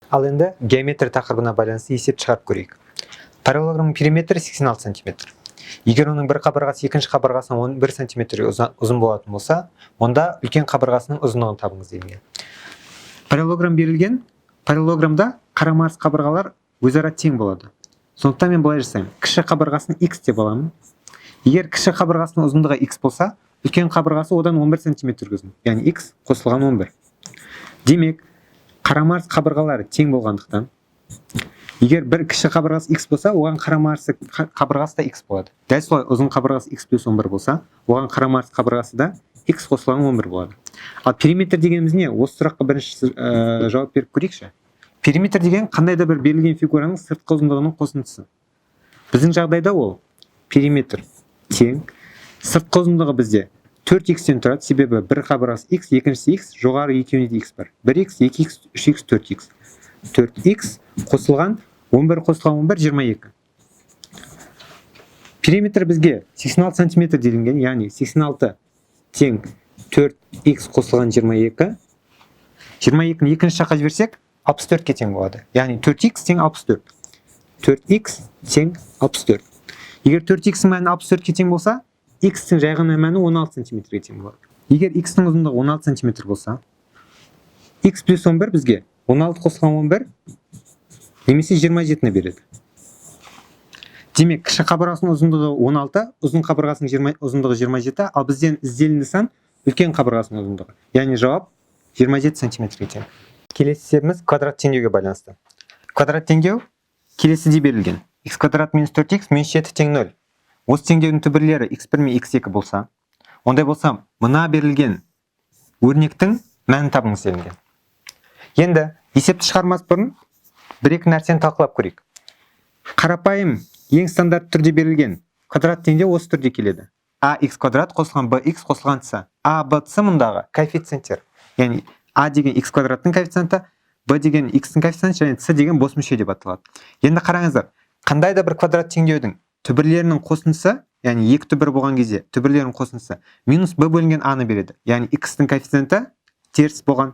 Ал енді геометрия тақырыбына байланысты есеп шығарып көрейік. Параллелограммның периметрі 86 см. Егер оның бір қабырғасы екінші қабырғасынан 11 см ұзын болатын болса, онда үлкен қабырғасының ұзындығын табыңыз делінген. Параллелограмм берілген, параллелограммда қарама-қарсы қабырғалар өзара тең болады. Сондықтан мен былай жасаймын. Кіші қабырғасын x деп аламын. Егер кіші қабырғасының ұзындығы x болса, үлкен қабырғасы одан 11 см ұзын. Яғни x қосылған 11. Демек, қарама-қарсы қабырғалары тең болғандықтан, егер бір кіші қабырғасы x болса, оған қарама-қарсы қабырғасы да x болады. Дәл солай ұзын қабырғасы x плюс 11 болса, оған қарама-қарсы қабырғасы да x қосылған 11 болады. Ал периметр дегеніміз не? Осы сұраққа бірінші жауап беріп көрейікші. Периметр деген қандай да бір берілген фигураның сыртқы ұзындығының қосындысы. Біздің жағдайда ол периметр тең. Сыртқы ұзындығы бізде 4x-тен тұрады, себебі бір қабырғасы x, екіншісі x, жоғары екеуінде де x бар. 1x, 2x, 3x, 4x. 4x қосылған 11 қосылған 11 22. Периметр бізге 86 см делінген, яғни 86 тең 4x қосылған 22. 22-ні екінші жаққа жіберсек 64-ке тең болады. Яғни 4x тең 64. 4x тең 64. Егер 4x-ің мәні 64-ке тең болса, x-тің жай ғана мәні 16 см-ге тең болады. Егер x-тің ұзындығы 16 см болса, x плюс 11 бізге 16 қосылған 11 немесе 27-ні береді. Демек, кіші қабырғасының ұзындығы 16, ұзын қабырғасының ұзындығы 27, ал бізден ізделінді сан үлкен қабырғасының ұзындығы. Яғни жауап 27 см-ге тең. Келесі есебіміз квадрат теңдеуге байланысты. Квадрат теңдеу келесідей берілген. X квадрат минус 4x минус 7 тең 0. Осы теңдеудің түбірлері x1 мен x2 болса, ондай болса, мына берілген өрнектің мәнін табыңыз делінген. Енді есепті шығармас бұрын бір-екі нәрсені талқылап көрейік. Қарапайым ең стандарт түрде берілген квадрат теңдеу осы түрде келеді. ax квадрат қосылған bx қосылған c. a, b, c мұндағы коэффициенттер. Яғни a деген x квадраттың коэффициенті, b деген x-тің коэффициенті және c деген бос мүше деп аталады. Енді қараңыздар, қандай да бір квадрат теңдеудің түбірлерінің қосындысы, яғни екі түбір болған кезде түбірлерінің қосындысы минус b бөлінген a-ны береді. Яғни x-тің коэффициенті теріс болған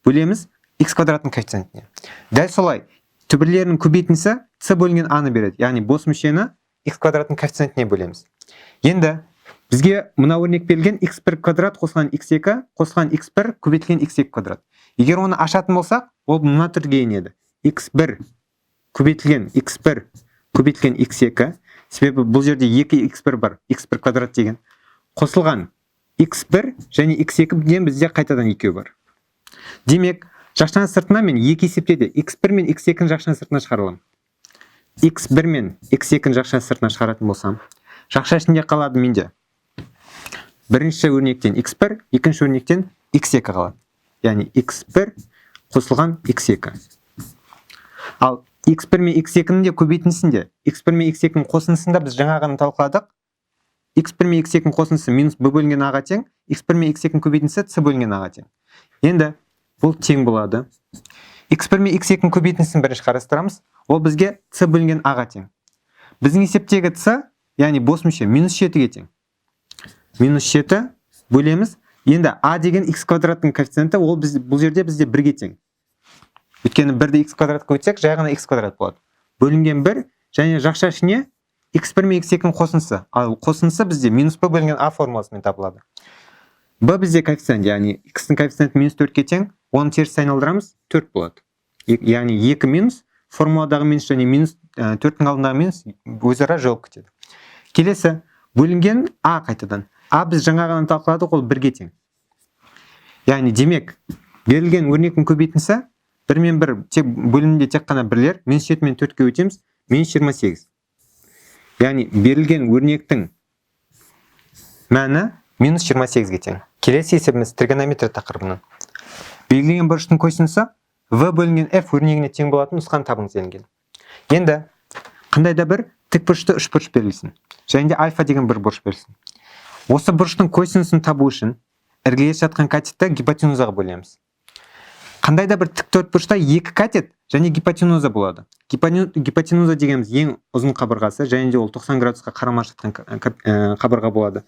бөлеміз x квадраттың коэффициентіне. Дәл солай түбірлерінің көбейтіндісі c бөлінген a-ны береді. Яғни бос мүшені x квадраттың коэффициентіне бөлеміз. Енді бізге мына өрнек берілген x1 квадрат қосылған x2 қосылған x1 көбейтілген x2 квадрат. Егер оны ашатын болсақ, ол мына түрге енеді. x1 көбейтілген x1 көбейтілген x2, себебі бұл жерде 2x1 бар, x1 квадрат деген. Қосылған x1 және x2 деген бізде қайтадан екеу бар. Демек, жақтан сыртына мен 2 есептеді. x1 мен x2-ні жақтан сыртына шығарылам. x1 мен x2-ні жақтан сыртына шығаратын болсам, жақша ішінде қалады менде. Бірінші өрнектен x1, екінші өрнектен x2 қалады. Яғни x1 қосылған x2. Ал x1 мен x2-ні де көбейтіндісінде, x1 мен x2-ні қосындысында біз жаңа ғана талқыладық. x1 мен x2-ні қосындысы минус b бөлінген a-ға тең, x1 мен x2-ні көбейтіндісі c бөлінген a-ға тең. Енді бұл тең болады. x1 мен x2-ні көбейтіндісін бірінші қарастырамыз. Ол бізге c бөлінген a-ға тең. Біздің есептегі c, яғни бос мүше, минус 7-ге тең. Минус 7 бөлеміз. Енді a деген x квадраттың коэффициенті, ол бұл жерде бізде 1-ге тең. Өйткені 1-ді x квадрат көйтсек, жай ғана x квадрат болады. Бөлінген 1 және жақша ішіне x1 мен x2-ның қосындысы. Ал қосындысы бізде минус b бөлінген a формуласымен табылады. b бізде коэффициент, яғни x-тің коэффициенті минус 4-ге тең, оны теріс айналдырамыз, 4 болады. Яғни 2 минус, формуладағы минус және минус 4-тің алдындағы минус өзара жойылып кетеді. Келесі, бөлінген a қайтадан. a біз жаңа ғана талқыладық, ол 1-ге тең. Яғни демек, берілген өрнектің көбейтіндісі 1 мен 1 тек бөлімінде тек қана бірлер, минус 7 мен 4-ке өтеміз, минус 28. Яғни берілген өрнектің мәні минус 28-ге тең. Келесі есебіміз тригонометрия тақырыбынан. Белгіленген бұрыштың косинусы v бөлінген f өрнегіне тең болатын нұсқаны табыңыз делінген. Енді қандай да бір тік бұрышты үш бұрыш берілсін. Және де альфа деген бір бұрыш берілсін. Осы бұрыштың косинусын табу үшін іргелес жатқан катетті гипотенузаға бөлеміз. Қандай да бір тік төртбұрышта екі катет және гипотенуза болады. Гипотенуза дегеніміз ең ұзын қабырғасы, және де ол 90 градусқа қарама жатқан қабырға болады.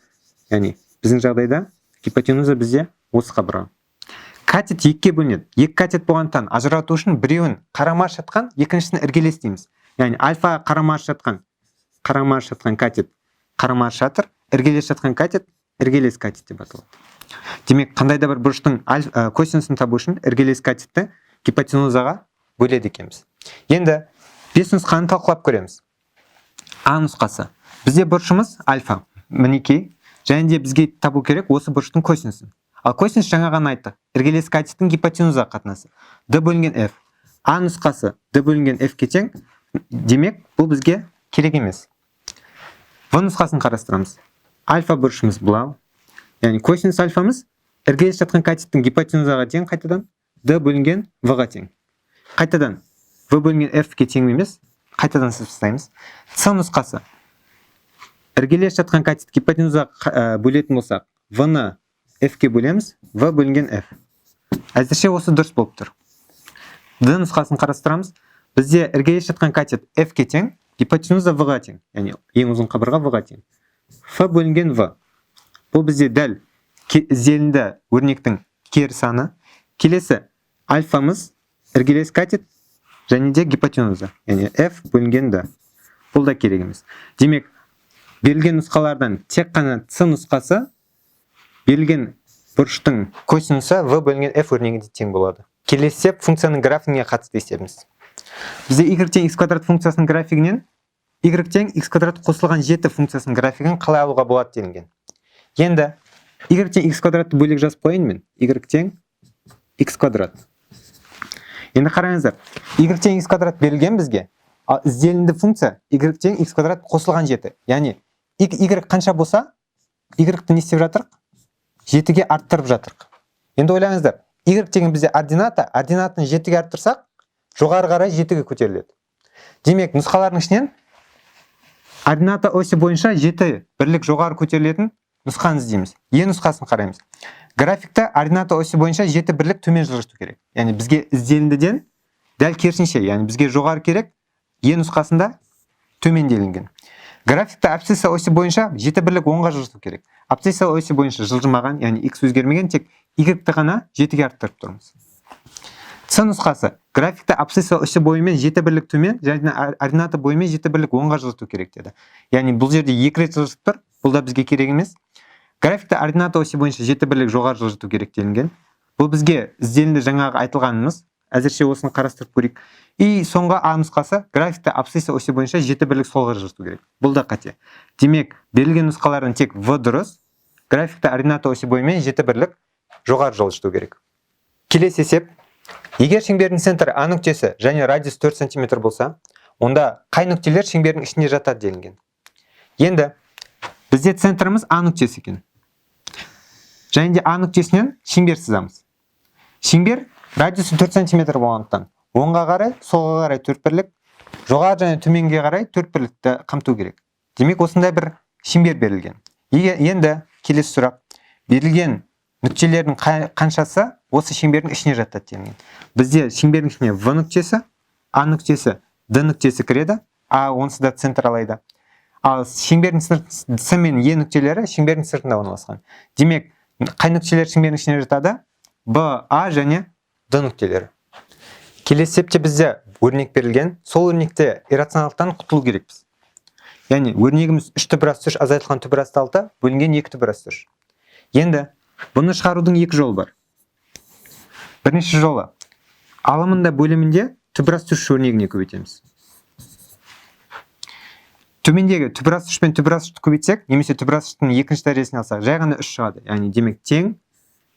Яғни біздің жағдайда гипотенуза бізде осы қабырға. катет екіге бөлінеді. Екі катет болғандықтан ажырату үшін біреуін қарама-қарсы жатқан, екіншісін іргелес дейміз. Яғни альфа қарама-қарсы жатқан катет қарама-қарсы жатыр, іргелес жатқан катет іргелес катет деп аталады. Демек, қандай да бір бұрыштың косинусын табу үшін іргелес катетті гипотенузаға бөледі екенбіз. Енді 5 нұсқаны талқылап көреміз. А нұсқасы. Бізде бұрышымыз альфа, мінекей, және де бізге табу керек осы бұрыштың косинусын. Ал косинус жаңа ғана айттық. Іргелес катеттің гипотенуза қатынасы. D бөлінген F. А нұсқасы D бөлінген F-ке тең. Демек, бұл бізге керек емес. В нұсқасын қарастырамыз. Альфа бұрышымыз бұлау. Яғни косинус альфамыз іргелес жатқан катеттің гипотенузаға тең, қайтадан D бөлінген V-ға тең. Қайтадан V бөлінген F-ке тең емес, қайтадан сызбастаймыз. С нұсқасы. Іргелес жатқан катет гипотенузаға бөлетін болсақ, V-ны F-ке бөлеміз, V бөлінген F. Әзірше осы дұрыс болып тұр. D нұсқасын қарастырамыз. Бізде іргелес жатқан катет F-ке тең, гипотенуза V-ға тең. Яғни ең ұзын қабырға V-ға тең. F бөлінген V. Бұл бізде дәл ізделінді өрнектің кері саны. Келесі альфамыз іргелес катет және де гипотенуза. Яғни F бөлінген D. Бұл да керек емес. Демек, берілген нұсқалардан тек қана С нұсқасы берілген бұрыштың косинусы V бөлінген F өрнегінде тең болады. Келесі есеп функцияның графигіне қатысты есебіміз. Бізде y тең x квадрат функциясының графигінен y тең x квадрат қосылған 7 функциясының графигін қалай алуға болады делінген. Енді y тең x квадратты бөлек жазып қойын мен. Y тең x квадрат. Енді қараңыздар, y тең x квадрат берілген бізге, ал ізделінді функция y тең x квадрат қосылған 7. Яғни y қанша болса, y-ті не істеп жатырық? 7-ге арттырып жатырық. Енді ойлаңыздар, y деген бізде ординатын 7-ге арттырсақ, жоғары қарай 7-ге көтеріледі. Демек, нұсқалардың ішінен ордината осі бойынша 7 бірлік жоғары көтерілетін нұсқаны іздейміз. Е нұсқасын қараймыз. Графикта ордината осі бойынша 7 бірлік төмен жылжыту керек. Яғни бізге ізделіндіден дәл керісінше, яғни бізге жоғары керек, Е нұсқасында төменделінген. Графикта абсцисса осі бойынша 7 бірлік оңға жылжыту керек. Абсцисса осі бойынша жылжымаған, яғни x өзгермеген, тек y-ті ғана 7-ге арттырып тұрмыз. С нұсқасы. Графикта абсцисса осі бойымен 7 бірлік төмен, және ордината бойымен 7 бірлік оңға жылжыту керек деді. Яғни бұл жерде 2 рет жылжытып тұр, бұл да бізге керек емес. Графикта ордината осі бойынша 7 бірлік жоғары жылжыту керек делінген. Бұл бізге ізделінді жаңағы айтылғанымыз. Әзірше осыны қарастырып көрейік. И соңғы А нұсқасы, графикта абсцисса осі бойынша 7 бірлік солға жылжыту керек. Бұл да қате. Демек, берілген нұсқалардың тек В дұрыс, графикта ордината осі бойымен 7 бірлік жоғары жылжыту керек. Келесі есеп. Егер шеңбердің центрі А нүктесі және радиус 4 см болса, онда қай нүктелер шеңбердің ішінде жатады делінген. Енді бізде центріміз А нүктесі екен. Және де А нүктесінен шеңбер сызамыз. Шеңбер радиусы 4 см болғандықтан оңға қарай, солға қарай 4 бірлік, жоғары және төменге қарай 4 бірлікті қамту керек. Демек, осындай бір шеңбер берілген. Енді келесі сұрақ. Берілген нүктелердің қаншасы осы шеңбердің ішіне жатады делінген. Бізде шеңбердің ішіне В нүктесі, А нүктесі, Д нүктесі кіреді, А онсы да центр алайды. Ал шеңбердің С мен Е нүктелері шеңбердің сыртында орналасқан. Демек, қай нүктелер шеңбердің ішіне жатады? Б, А және Д нүктелері. Келесі есепте бізде өрнек берілген. Сол өрнекте иррационалдықтан құтылу керекпіз. Яғни өрнегіміз 3 азайтылған 6 бөлінген 2 Енді бұны шығарудың екі жолы бар. Бірінші жолы. Алымында бөлімінде 3 өрнегіне көбейтеміз. Төмендегі 3 пен 3 көбейтсек, немесе 3-тің екінші дәрежесіне алсақ, жай ғана 3 шығады. Яғни демек тең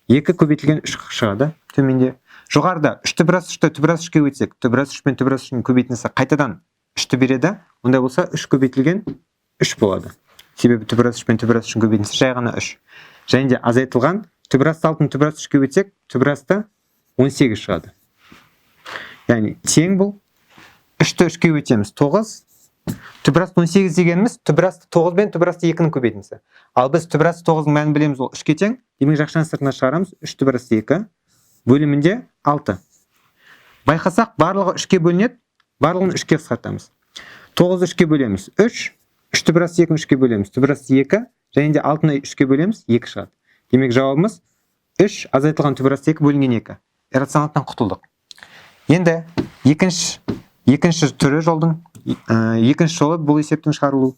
2 көбейтілген 3 шығады төменде. Жоғарыда 3-ті 3 көбейтсек, 3 пен 3-тің көбейтіндісі қайтадан 3-ті береді. Ондай болса 3 көбейтілген 3 болады. Себебі 3 пен 3-тің көбейтіндісі жай ғана 3. Және де азайтылған 6-ны 3 көбейтсек, 18 шығады. Яғни тең бұл 3-ті 3 көбейтеміз 9. 18 дегеніміз 9 бен 2-ның көбейтіндісі. Ал біз 9-ның мәнін білеміз, ол 3-ке тең. Демек жақшаны сыртына шығарамыз 3-2 бөлімінде 6. Байқасақ, барлығы 3-ке бөлінеді, барлығын 3-ке қысқартамыз. 9-ды 3-ке бөлеміз 3, 3-2-ні 3-ке бөлеміз 2, және де 6-ны 3-ке бөлеміз 2 шығады. Демек жауабымыз 3 азайтылған түбірасты 2 бөлінген 2. Иррационалдықтан құтылдық. Енді екінші түрі жолдың екінші жолы бұл есептің шығарылу.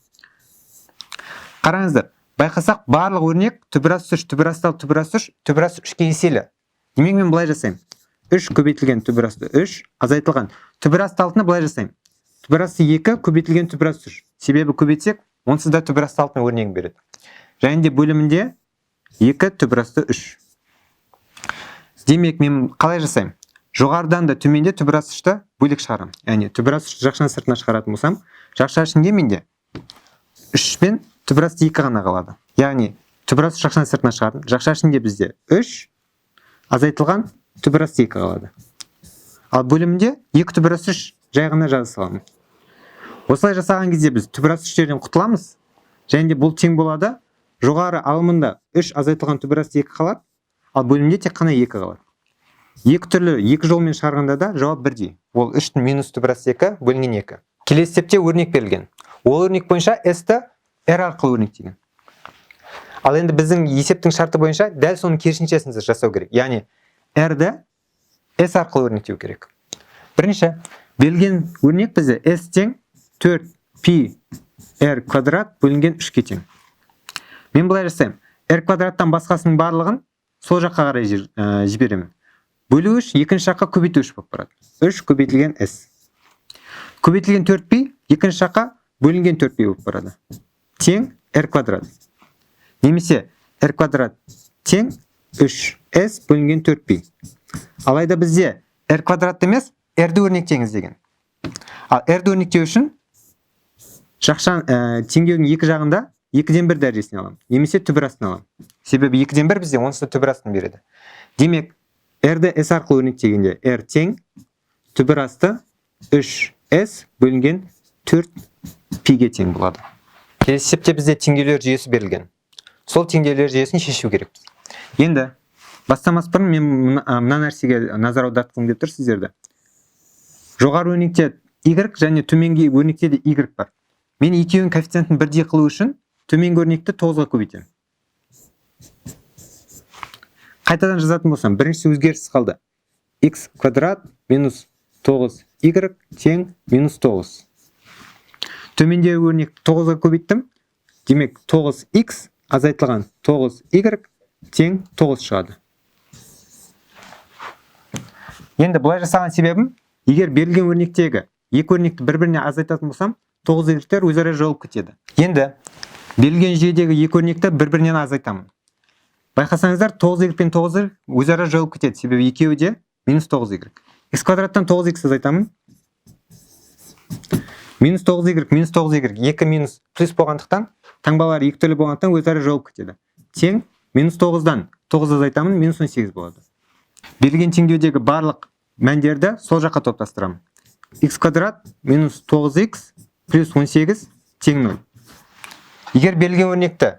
Қараңыздар, байқасақ барлық өрнек түбірас 3, түбірасты 6, түбірас 3-ке еселі. Демек мен былай жасаймын. 3 көбейтілген түбірасты 3, азайтылған түбірасты 6-ны былай жасаймын. Түбірасты 2 көбейтілген түбірасты 3. Себебі көбейтсек, онсыз да түбірасты 6-ның өрнегін береді. Және де бөлімінде 2 түбірасты 3. Демек мен қалай жасаймын? Жоғарыдан да төменде түбірасты 3-ті бөлек шығарамын. Яғни түбірасты 3 жақшаның сыртына шығаратын болсам, жақша ішінде менде 3 пен түбірасты 2 ғана қалады. Яғни түбірасты жақшаның сыртына шығардым. Жақша ішінде бізде 3 азайтылған түбірасты 2 қалады. Ал бөлімінде 2 түбірасты 3 жай ғана жаза саламын. Осылай жасаған кезде біз түбірасты 3-терден құтыламыз. Және де бұл тең болады. Жоғары алымында 3 азайтылған түбірасты 2 қалады, ал бөлімде тек қана 2 қалады. Екі түрлі екі жолмен шығарғанда да жауап бірдей. Ол 3-тің минус түбірасты 2 бөлінген 2. Келесі есепте өрнек берілген. Ол өрнек бойынша S-ті R арқылы өрнектеген. Ал енді біздің есептің шарты бойынша дәл соның керісіншесін жасау керек. Яғни R-ді S арқылы өрнектеу керек. Бірінші, берілген өрнек бізде S тең 4π R квадрат бөлінген 3-ке тең. Мен былай жасаймын. R квадраттан басқасының барлығын сол жаққа қарай жіберемін. Бөлу 3 екінші жаққа көбейту 3 болып барады. 3 көбейтілген S. Көбейтілген 4π екінші жаққа бөлінген 4π болып барады. Тең R квадрат. Немесе R квадрат тең 3S бөлінген 4π. Алайда бізде R квадрат емес, R-ді өрнектеңіз деген. Ал R-ді өрнектеу үшін теңдеудің екі жағында 2-ден 1 дәрежесін аламын. Немесе түбірастын аламын. Себебі 2-ден 1 бізде онсыз түбірастын береді. Демек, R-ді S арқылы өрнектегенде R тең түбірасты 3S бөлінген 4π-ге тең болады. Келесі есепте бізде теңдеулер жүйесі берілген. Сол теңдеулер жүйесін шешу керекпіз. Енді бастамас бұрын мен мына нәрсеге назар аудартқым келіп тұр сіздерді. Жоғары өрнекте Y және төменгі өрнекте де Y бар. Мен екеуінің коэффициентін бірдей қылу үшін төменгі өрнекті 9-ға көбейтемін. Қайтадан жазатын болсам, біріншісі өзгеріссіз қалды. X квадрат минус 9y тең минус 9. Төмендегі өрнекті 9-ға көбейттім. Демек 9x азайтылған 9y тең 9 шығады. Енді бұлай жасаған себебім, егер берілген өрнектегі екі өрнекті бір-біріне азайтатын болсам, 9y-тер өзара жойылып кетеді. Енді берілген жүйедегі екі өрнекті бір-бірінен азайтамын. Байқасаңыздар, 9y пен 9y өзара жойылып кетеді, себебі екеуі де минус 9y. X квадраттан 9x азайтамын. Минус 9y, минус 9y, 2 минус плюс болғандықтан, таңбалар екі түрлі болғандықтан өзара жойылып кетеді. Тең минус 9-дан 9 азайтамын, минус 18 болады. Берілген теңдеудегі барлық мәндерді сол жаққа топтастырамын. X квадрат минус 9x плюс 18 тең 0. Егер берілген өрнекті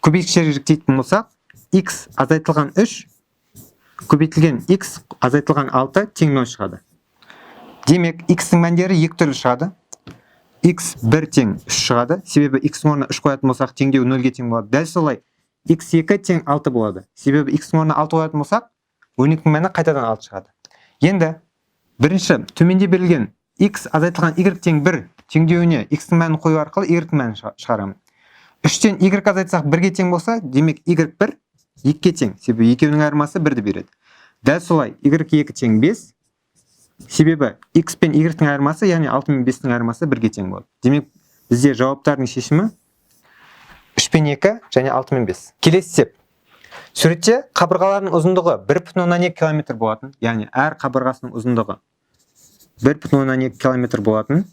көбейткіштерге жіктейтін болсақ, x азайтылған 3 көбейтілген x азайтылған 6 тең 0 шығады. Демек, x-тің мәндері екі түрлі шығады. X 1 тең 3 шығады. Себебі x-тің орнына 3 қоятын болсақ, теңдеу 0-ге тең болады. Дәл солай x2 тең 6 болады. Себебі x-тің орнына 6 қоятын болсақ, өрнектің мәні қайтадан 6 шығады. Енді бірінші төменде берілген x азайтылған y тең 1 теңдеуіне x-тің мәнін қою арқылы y-тің мәнін шығарамын. 3-тен y азайтсақ 1-ге тең болса, демек y1 2-ге тең. Себебі екеуінің айырмасы 1-ді береді. Дәл солай y2 тең 5. Себебі x пен y-тің айырмасы, яғни 6 мен 5-тің айырмасы 1-ге тең болады. Демек, бізде жауаптардың шешімі 3 пен 2 және 6 мен 5. Келесі есеп. Суретте қабырғалардың ұзындығы 1,2 км болатын, яғни әр қабырғасының ұзындығы 1,2 км болатын.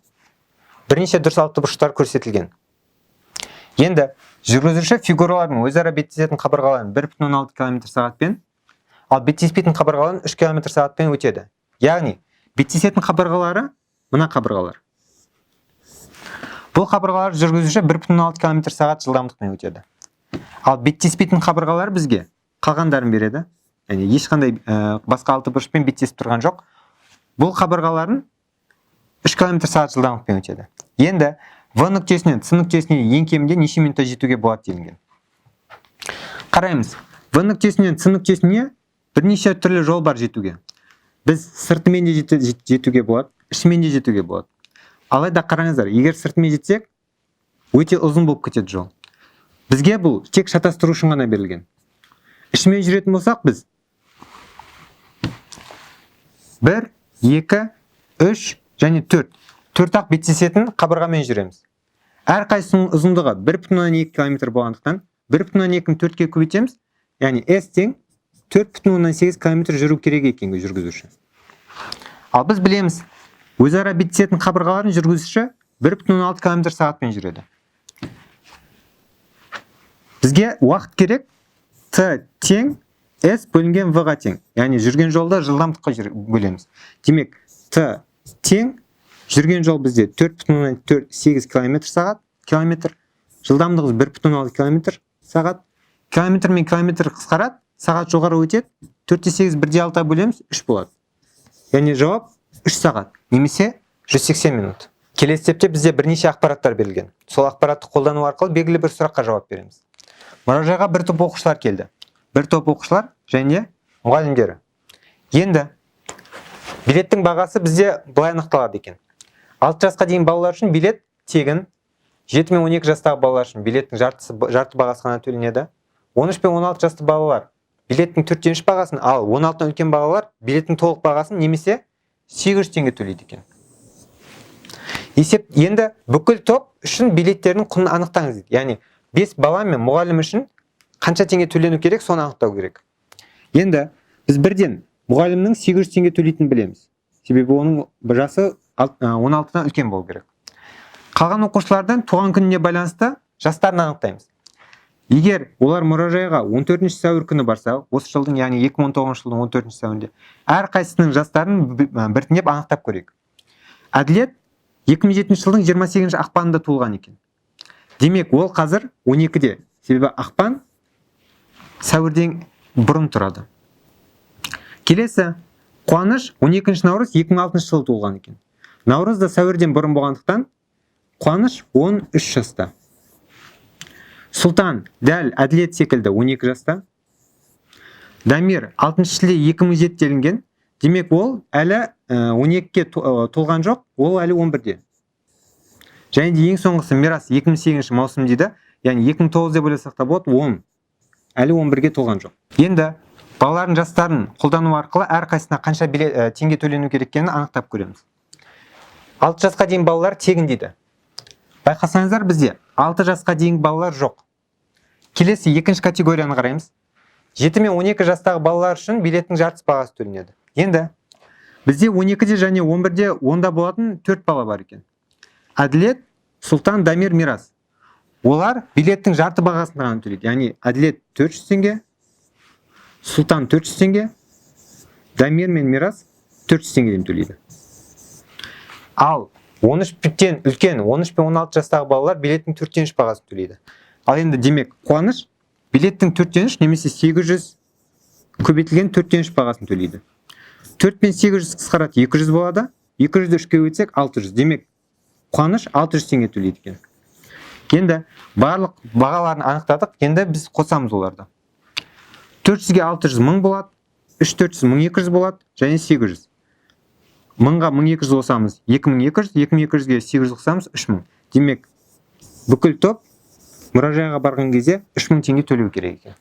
Бірнеше дұрысалықты бұрыштар көрсетілген. Енді жүргізуші фигуралардың өзара беттесетін қабырғаларын 1,6 км сағатпен, ал беттеспейтін қабырғаларын 3 км сағатпен өтеді. Яғни, беттесетін қабырғалары мына қабырғалар. Бұл қабырғалар жүргізуші 1,6 км сағат жылдамдықпен өтеді. Ал беттеспейтін қабырғалар бізге қалғандарын береді. Яғни, ешқандай басқа алты бұрышпен беттесіп тұрған жоқ. Бұл қабырғаларын 3 км сағат жылдамдықпен өтеді. Енді В нүктесінен С нүктесіне ең кемінде неше минутта жетуге болады делінген. Қараймыз. В нүктесінен С нүктесіне бірнеше түрлі жол бар жетуге. Біз сыртымен де жетуге болады, ішімен де жетуге болады. Алайда қараңыздар, егер сыртымен жетсек, өте ұзын болып кетеді жол. Бізге бұл тек шатастыру үшін ғана берілген. Ішімен жүретін болсақ біз 1, 2, 3 және 4. 4-ақ беттесетін қабырғамен жүреміз. Әрқайсының ұзындығы 1,2 км болғандықтан 1,2-ні 4-ке көбейтеміз, яғни S тең 4,8 км жүру керек екенге жүргізуші. Ал біз білеміз, өзара беттесетін қабырғаларын жүргізуші 1,6 км сағатпен жүреді. Бізге уақыт керек Т тең S бөлінген V-ға тең. Яғни жүрген жолда жылдамдыққа бөлеміз. Демек, Т тең жүрген жол бізде 4,8 км, жылдамдығыз 1,6 км сағат. Километр мен километр қысқарады, сағат жоғары өтеді, 4,8 1,6 бөлеміз 3 болады. Яғни жауап 3 сағат, немесе 180 минут. Келесі степте бізде бірнеше ақпараттар берілген. Сол ақпаратты қолдану арқылы белгілі бір сұраққа жауап береміз. Мұражайға бір топ оқушылар келді. Бір топ оқушылар және мұғалімдері. Енді билеттің бағасы бізде былай анықталады екен. 6 жасқа дейін балалар үшін билет тегін, 7 мен 12 жастағы балалар үшін билеттің жарты бағасы ғана төленеді. 13 пен 16 жасты балалар билеттің 4/3 бағасын, ал 16-тан үлкен балалар билеттің толық бағасын немесе 800 теңге төлейді екен. Есеп енді бүкіл топ үшін билеттердің құнын анықтаңыз дейді. Яғни 5 бала мен мұғалім үшін қанша теңге төлену керек, соны анықтау керек. Енді біз бірден мұғалімнің 800 теңге төлейтінін білеміз. Себебі оның жасы 16-дан үлкен болу керек. Қалған оқушылардан туған күніне байланысты жастарын анықтаймыз. Егер олар мұражайға 14 сәуір күні барса, осы жылдың, яғни 2019 жылдың 14 сәуірінде, әрқайсысының жастарын біртіндеп анықтап көрейік. Әділет 2007 жылдың 28 ақпанында туылған екен. Демек, ол қазір 12-де, себебі ақпан сәуірден бұрын тұрады. Келесі, Қуаныш 12 наурыз 2006 жылы туылған екен. Наурыз да сәуірден бұрын болғандықтан Қуаныш 13 жаста. Сұлтан дәл Әділет секілді 12 жаста. Дамир 6 шілде 2007 делінген. Демек, ол әлі 12-ке толған жоқ, ол әлі 11-де. Және де ең соңғысы Мирас 2008 маусым дейді. Яғни 2009 деп ойласақ та болады, 10. Әлі 11-ге толған жоқ. Енді балалардың жастарын қолдану арқылы әрқайсысына қанша теңге төлену кереккенін анықтап көреміз. 6 жасқа дейін балалар тегін дейді. Байқасаңыздар, бізде 6 жасқа дейін балалар жоқ. Келесі екінші категорияны қараймыз. 7 мен 12 жастағы балалар үшін билеттің жартысы бағасы төленеді. Енді бізде 12-де және 11-де онда болатын 4 бала бар екен. Әділет, Сұлтан, Дамир, Мирас. Олар билеттің жарты бағасын ғана төлейді. Яғни Әділет 400 теңге, Сұлтан 400 теңге, Дамир мен Мирас 400 теңгеден төлейді. Ал 13-тен үлкен, 13 пен 16 жастағы балалар билеттің 4/3 бағасын төлейді. Ал енді демек, Қуаныш билеттің 4/3 немесе 800 көбейтілген 4/3 бағасын төлейді. 4 пен 800 қысқарады 200 болады, 200-ді 3-ке өтсек 600. Демек, Қуаныш 600 теңге төлейді екен. Енді барлық бағаларын анықтадық, енді біз қосамыз оларды. 400-ге 600 1000 болады, 3-400 1200 болады, және 800. 1000-ға 1200 қосамыз 2200, 2200-ге 800 қосамыз 3000. Демек, бүкіл топ мұражайға барған кезде 3000 теңге төлеу керек екен.